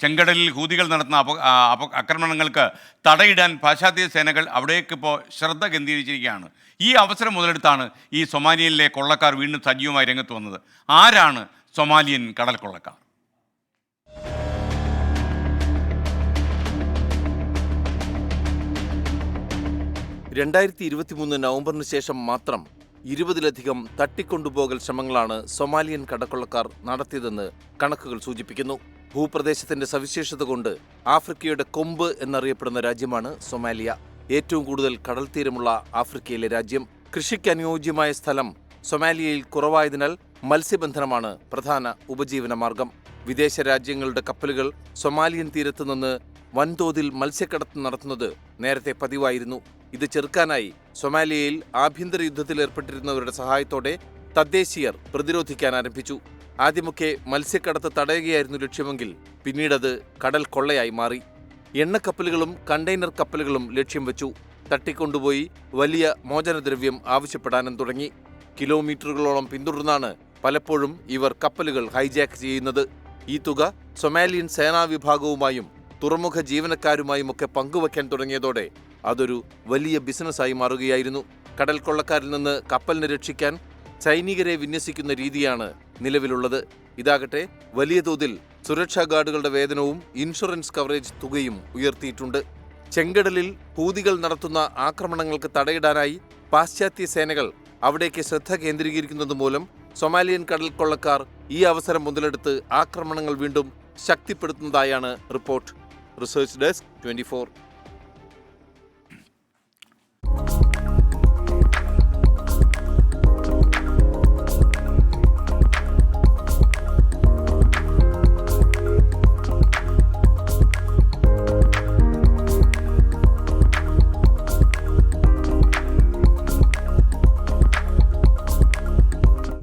ചെങ്കടലിൽ ഹൂതികൾ നടത്തുന്ന ആക്രമണങ്ങൾക്ക് തടയിടാൻ പാശ്ചാത്യ സേനകൾ അവിടേക്ക് ഇപ്പോൾ ശ്രദ്ധ കേന്ദ്രീകരിച്ചിരിക്കുകയാണ്. ഈ അവസരം മുതലെടുത്താണ് ഈ സൊമാലിയയിലെ കൊള്ളക്കാർ വീണ്ടും സജീവമായി രംഗത്ത് വന്നത്. ആരാണ് സൊമാലിയൻ കടൽ കൊള്ളക്കാർ? 2023 നവംബറിന് ശേഷം മാത്രം 20ലധികം തട്ടിക്കൊണ്ടുപോകൽ ശ്രമങ്ങളാണ് സൊമാലിയൻ കടക്കൊള്ളക്കാർ നടത്തിയതെന്ന് കണക്കുകൾ സൂചിപ്പിക്കുന്നു. ഭൂപ്രദേശത്തിന്റെ സവിശേഷത കൊണ്ട് ആഫ്രിക്കയുടെ കൊമ്പ് എന്നറിയപ്പെടുന്ന രാജ്യമാണ് സൊമാലിയ. ഏറ്റവും കൂടുതൽ കടൽ തീരമുള്ള ആഫ്രിക്കയിലെ രാജ്യം. കൃഷിക്ക് അനുയോജ്യമായ സ്ഥലം സൊമാലിയയിൽ കുറവായതിനാൽ മത്സ്യബന്ധനമാണ് പ്രധാന ഉപജീവന മാർഗം. വിദേശ രാജ്യങ്ങളുടെ കപ്പലുകൾ സൊമാലിയൻ തീരത്ത് നിന്ന് വൻതോതിൽ മത്സ്യക്കടത്ത് നടത്തുന്നത് നേരത്തെ പതിവായിരുന്നു. ഇത് ചെറുക്കാനായി സൊമാലിയയിൽ ആഭ്യന്തര യുദ്ധത്തിൽ ഏർപ്പെട്ടിരുന്നവരുടെ സഹായത്തോടെ തദ്ദേശീയർ പ്രതിരോധിക്കാൻ ആരംഭിച്ചു. ആദ്യമൊക്കെ മത്സ്യക്കടത്ത് തടയുകയായിരുന്നു ലക്ഷ്യമെങ്കിൽ പിന്നീടത് കടൽ കൊള്ളയായി മാറി. എണ്ണക്കപ്പലുകളും കണ്ടെയ്നർ കപ്പലുകളും ലക്ഷ്യം വെച്ചു. തട്ടിക്കൊണ്ടുപോയി വലിയ മോചനദ്രവ്യം ആവശ്യപ്പെടാനും തുടങ്ങി. കിലോമീറ്ററുകളോളം പിന്തുടർന്നാണ് പലപ്പോഴും ഇവർ കപ്പലുകൾ ഹൈജാക്ക് ചെയ്യുന്നത്. ഈ തുക സൊമാലിയൻ സേനാ വിഭാഗവുമായും തുറമുഖ ജീവനക്കാരുമായുമൊക്കെ പങ്കുവയ്ക്കാൻ തുടങ്ങിയതോടെ അതൊരു വലിയ ബിസിനസ്സായി മാറുകയായിരുന്നു. കടൽ കൊള്ളക്കാരിൽ നിന്ന് കപ്പലിനെ രക്ഷിക്കാൻ സൈനികരെ വിന്യസിക്കുന്ന രീതിയാണ് നിലവിലുള്ളത്. ഇതാകട്ടെ വലിയ തോതിൽ സുരക്ഷാ ഗാർഡുകളുടെ വേതനവും ഇൻഷുറൻസ് കവറേജ് തുകയും ഉയർത്തിയിട്ടുണ്ട്. ചെങ്കടലിൽ ഹൂതികൾ നടത്തുന്ന ആക്രമണങ്ങൾക്ക് തടയിടാനായി പാശ്ചാത്യ സേനകൾ അവിടേക്ക് ശ്രദ്ധ കേന്ദ്രീകരിക്കുന്നത് മൂലം സൊമാലിയൻ കടൽ കൊള്ളക്കാർ ഈ അവസരം മുതലെടുത്ത് ആക്രമണങ്ങൾ വീണ്ടും ശക്തിപ്പെടുത്തുന്നതായാണ് റിപ്പോർട്ട്. Research desk 24.